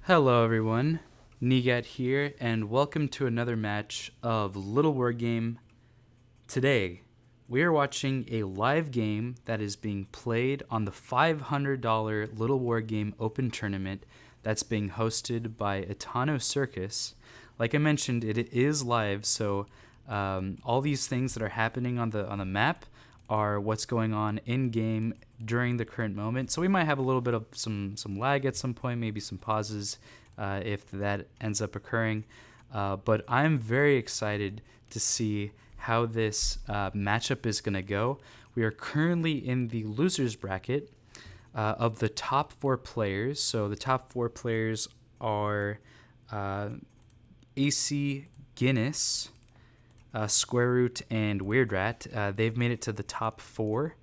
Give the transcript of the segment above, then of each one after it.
Hello everyone, Nigat here, and welcome to another match of Littlewargame. Today, we are watching a live game that is being played on the $500 Littlewargame Open Tournament that's being hosted by ItanoCircus. Like I mentioned, it is live, so all these things that are happening on the map are what's going on in game during the current moment. So we might have a little bit of some lag at some point, maybe some pauses if that ends up occurring. But I'm very excited to see how this matchup is going to go. We are currently in the losers bracket of the top four players. So the top four players are Aicy, GUINNESS, Square Root, and WeirdRat. They've made it to the top four,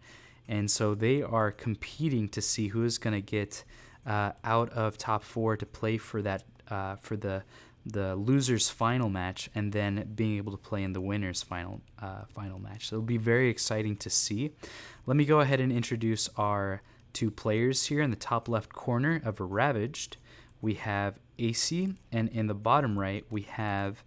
and so they are competing to see who is going to get out of top four to play for that for the losers final match, and then being able to play in the winners final match. So it'll be very exciting to see. Let me go ahead and introduce our two players here. In the top left corner of Ravaged, we have Aicy, and in the bottom right we have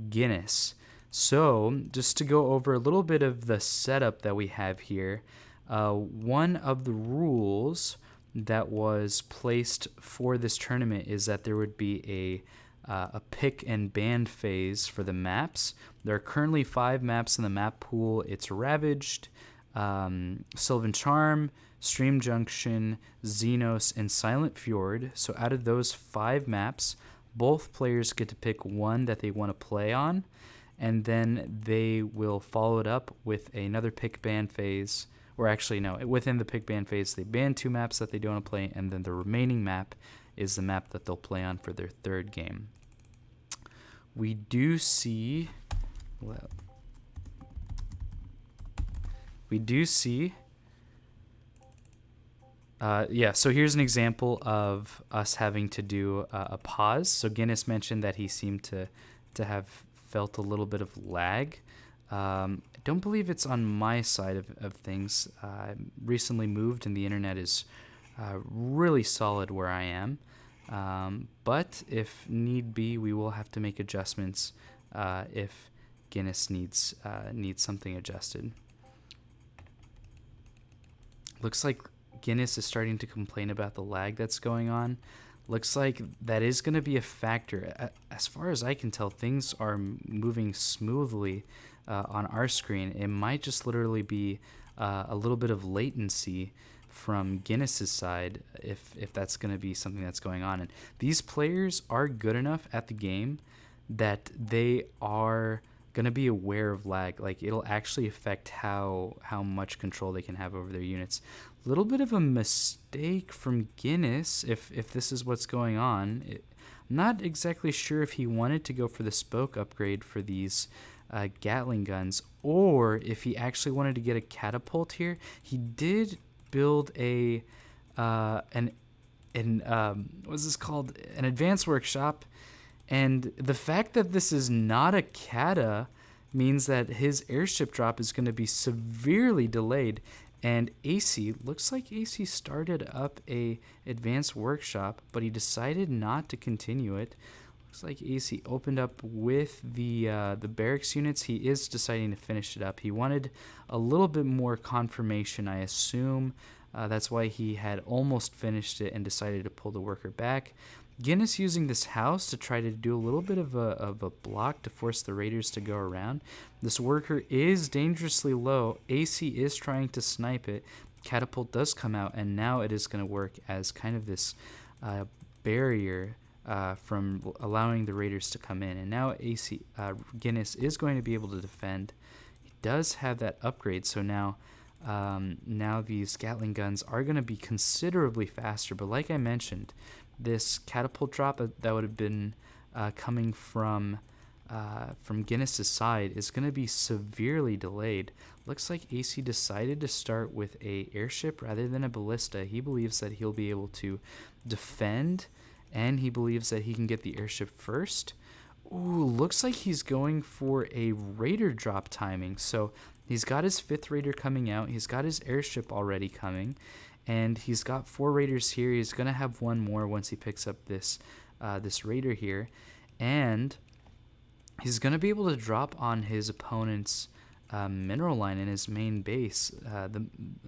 GUINNESS. So just to go over a little bit of the setup that we have here, one of the rules that was placed for this tournament is that there would be a pick and ban phase for the maps. There are currently 5 maps in the map pool. It's Ravaged, Sylvan Charm, Stream Junction, Xenos, and Silent Fjord. So out of those 5 maps, both players get to pick one that they want to play on, and then they will follow it up with another pick ban phase. Or actually, no, within the pick ban phase, they ban 2 maps that they don't want to play, and then the remaining map is the map that they'll play on for their third game. We do see, so here's an example of us having to do a pause. So GUINNESS mentioned that he seemed to have felt a little bit of lag. I don't believe it's on my side of things. I recently moved, and the internet is really solid where I am. But if need be, we will have to make adjustments if GUINNESS needs something adjusted. Looks like GUINNESS is starting to complain about the lag that's going on. Looks like that is going to be a factor. As far as I can tell, things are moving smoothly on our screen. It might just literally be a little bit of latency from GUINNESS's side if that's going to be something that's going on. And these players are good enough at the game that they are going to be aware of lag. Like, it'll actually affect how much control they can have over their units. A little bit of a mistake from GUINNESS if this is what's going on. I'm not exactly sure if he wanted to go for the spoke upgrade for these Gatling guns, or if he actually wanted to get a catapult here. He did build what's this called? An advanced workshop. And the fact that this is not a cata means that his airship drop is going to be severely delayed. And Aicy, looks like Aicy started up a advanced workshop, but he decided not to continue it. Looks like Aicy opened up with the barracks units. He is deciding to finish it up. He wanted a little bit more confirmation, I assume. That's why he had almost finished it and decided to pull the worker back. GUINNESS using this house to try to do a little bit of a block to force the raiders to go around. This worker is dangerously low. Aicy is trying to snipe it. Catapult does come out, and now it is going to work as kind of this barrier from allowing the raiders to come in. And now GUINNESS is going to be able to defend. He does have that upgrade, so now these Gatling guns are going to be considerably faster. But like I mentioned, this catapult drop that would have been coming from GUINNESS's side is going to be severely delayed. Looks like Aicy decided to start with a airship rather than a ballista. He believes that he'll be able to defend, and he believes that he can get the airship first. Ooh, looks like he's going for a raider drop timing. So he's got his 5th raider coming out. He's got his airship already coming. And he's got 4 raiders here. He's going to have one more once he picks up this this raider here, and he's going to be able to drop on his opponent's mineral line in his main base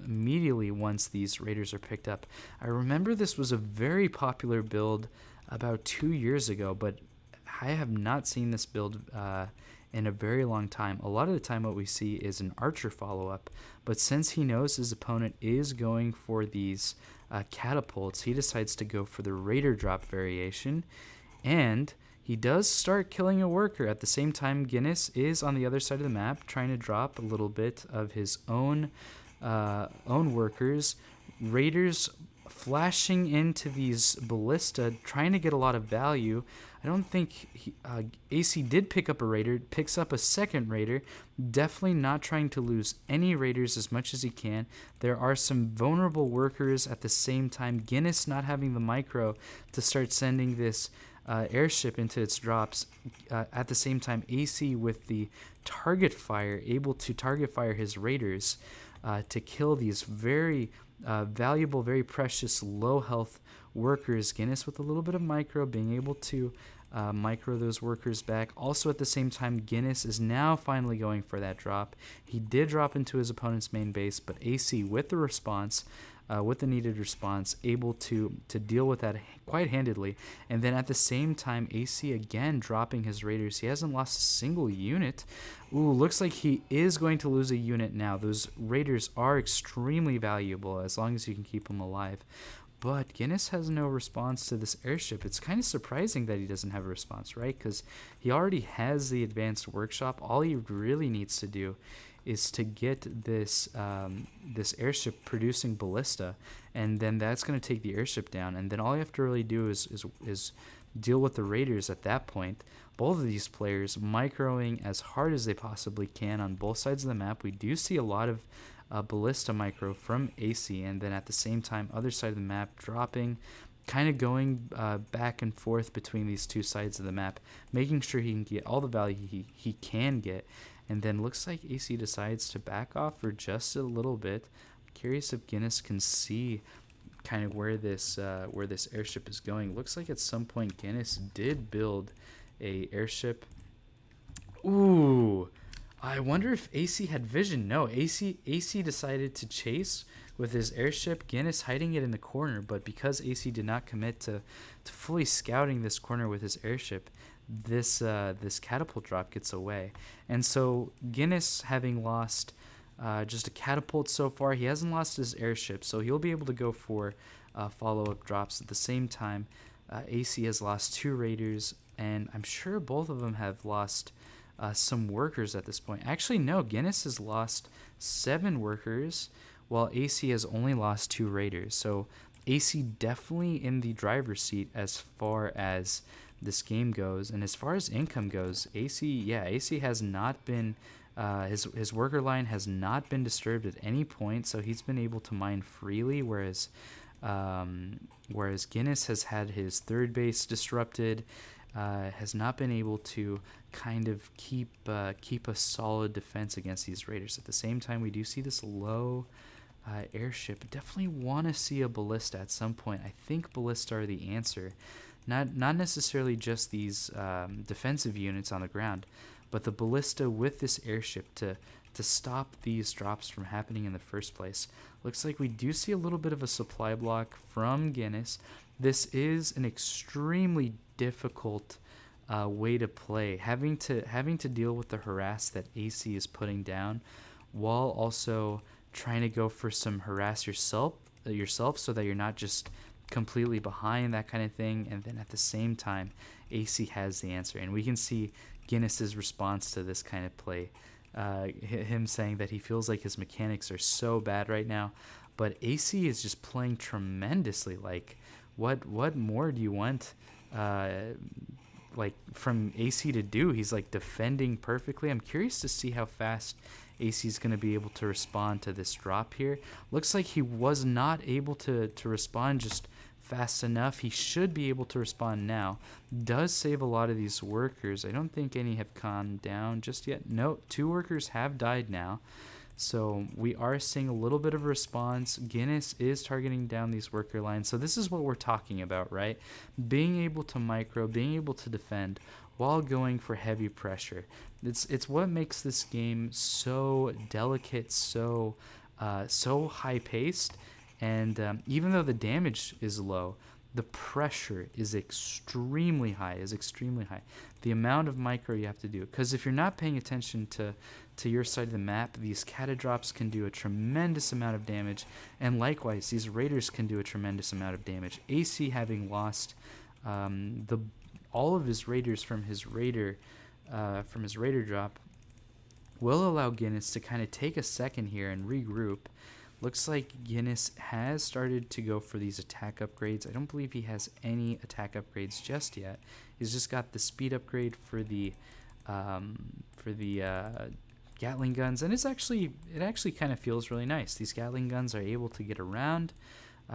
immediately once these raiders are picked up. I remember this was a very popular build about 2 years ago, but I have not seen this build in a very long time. A lot of the time what we see is an archer follow-up, but since he knows his opponent is going for these catapults, he decides to go for the raider drop variation, and he does start killing a worker. At the same time, Guinness is on the other side of the map trying to drop a little bit of his own workers. Raiders flashing into these ballista, trying to get a lot of value. I don't think AC did pick up a raider, picks up a second raider, definitely not trying to lose any raiders as much as he can. There are some vulnerable workers at the same time. Guinness not having the micro to start sending this airship into its drops. At the same time, AC with the target fire, able to target fire his raiders to kill these very valuable, very precious, low health workers. Guinness with a little bit of micro, being able to micro those workers back. Also at the same time, Guinness is now finally going for that drop. He did drop into his opponent's main base, but AC with the response, with the needed response, able to deal with that quite handedly. And then at the same time, AC again dropping his raiders. He hasn't lost a single unit. Ooh, looks like he is going to lose a unit now. Those raiders are extremely valuable as long as you can keep them alive. But Guinness has no response to this airship. It's kind of surprising that he doesn't have a response, right? Because he already has the advanced workshop. All he really needs to do is to get this this airship producing ballista, and then that's going to take the airship down. And then all you have to really do is deal with the raiders at that point. Both of these players microing as hard as they possibly can on both sides of the map. We do see a lot of ballista micro from AC, and then at the same time, other side of the map dropping, kind of going back and forth between these two sides of the map, making sure he can get all the value he can get. And then looks like AC decides to back off for just a little bit. I'm curious if Guinness can see kind of where this airship is going. Looks like at some point Guinness did build a airship. Ooh, I wonder if AC had vision. No, AC decided to chase with his airship, Guinness hiding it in the corner, but because AC did not commit to fully scouting this corner with his airship, this catapult drop gets away. And so Guinness, having lost just a catapult so far, he hasn't lost his airship, so he'll be able to go for follow-up drops. At the same time, AC has lost 2 raiders, and I'm sure both of them have lost some workers at this point. Actually, no, Guinness has lost 7 workers, while AC has only lost 2 raiders. So AC definitely in the driver's seat as far as this game goes. And as far as income goes, AC has not been, his worker line has not been disturbed at any point, so he's been able to mine freely, whereas Guinness has had his third base disrupted, has not been able to kind of keep a solid defense against these raiders. At the same time, we do see this low airship. Definitely want to see a ballista at some point. I think ballista are the answer. Not necessarily just these defensive units on the ground, but the ballista with this airship to stop these drops from happening in the first place. Looks like we do see a little bit of a supply block from Guinness. This is an extremely difficult way to play, having to deal with the harass that AC is putting down, while also trying to go for some harass yourself so that you're not just completely behind, that kind of thing. And then at the same time, AC has the answer, and we can see Guinness's response to this kind of play, him saying that he feels like his mechanics are so bad right now, but AC is just playing tremendously. Like, what more do you want like from AC to do? He's like defending perfectly. I'm curious to see how fast AC is going to be able to respond to this drop here. Looks like he was not able to respond just fast enough. He should be able to respond now. Does save a lot of these workers. I don't think any have gone down just yet. No, 2 workers have died now. So we are seeing a little bit of a response. Guinness is targeting down these worker lines. So this is what we're talking about, right? Being able to micro, being able to defend while going for heavy pressure. It's what makes this game so delicate, so high paced, and even though the damage is low, the pressure is extremely high. The amount of micro you have to do, because if you're not paying attention to your side of the map, these cata drops can do a tremendous amount of damage, and likewise these raiders can do a tremendous amount of damage. AC, having lost all of his raiders from his raider drop, will allow Guinness to kind of take a second here and regroup. Looks like Guinness has started to go for these attack upgrades. I don't believe he has any attack upgrades just yet. He's just got the speed upgrade for the Gatling guns, and it actually kind of feels really nice. These Gatling guns are able to get around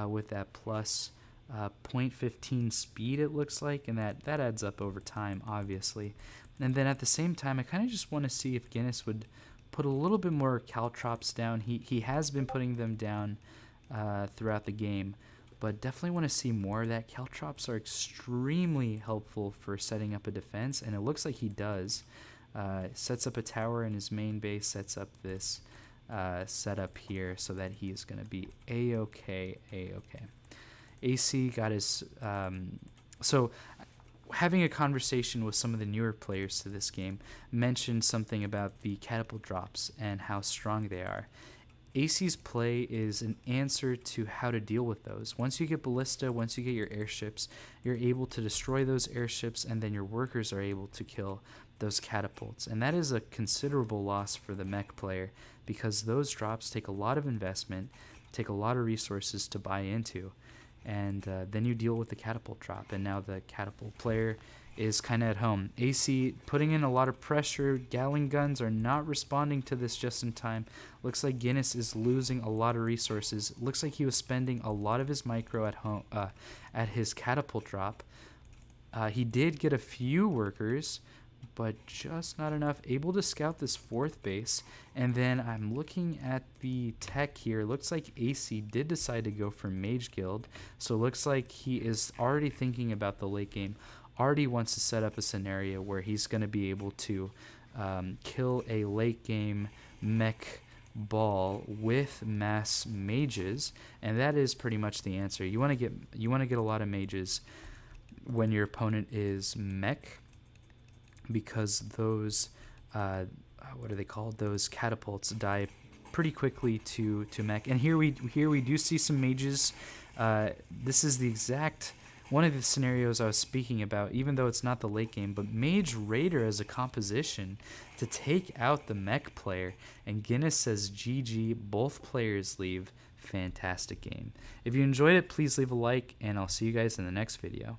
with that plus 0.15 speed, it looks like, and that adds up over time, obviously. And then at the same time, I kind of just want to see if Guinness would put a little bit more caltrops down. He has been putting them down throughout the game, but definitely want to see more of that. Caltrops are extremely helpful for setting up a defense, and it looks like he does. Sets up a tower in his main base, sets up this setup here so that he is going to be A-okay. AC got his... so having a conversation with some of the newer players to this game mentioned something about the catapult drops and how strong they are. AC's play is an answer to how to deal with those. Once you get ballista, once you get your airships, you're able to destroy those airships, and then your workers are able to kill those catapults. And that is a considerable loss for the mech player, because those drops take a lot of investment, take a lot of resources to buy into. And then you deal with the catapult drop, and now the catapult player is kind of at home. AC putting in a lot of pressure. Gatling guns are not responding to this just in time. Looks like Guinness is losing a lot of resources. Looks like he was spending a lot of his micro at home at his catapult drop. He did get a few workers, but just not enough. Able to scout this fourth base, and then I'm looking at the tech here. Looks like AC did decide to go for Mage Guild, so looks like he is already thinking about the late game, already wants to set up a scenario where he's going to be able to kill a late game mech ball with mass mages, and that is pretty much the answer. You want to get a lot of mages when your opponent is mech, because those what are they called, those catapults die pretty quickly to mech. And here we do see some mages. This is the exact one of the scenarios I was speaking about, even though it's not the late game, but Mage Raider as a composition to take out the mech player. And Guinness says GG, both players leave. Fantastic game. If you enjoyed it, please leave a like, and I'll see you guys in the next video.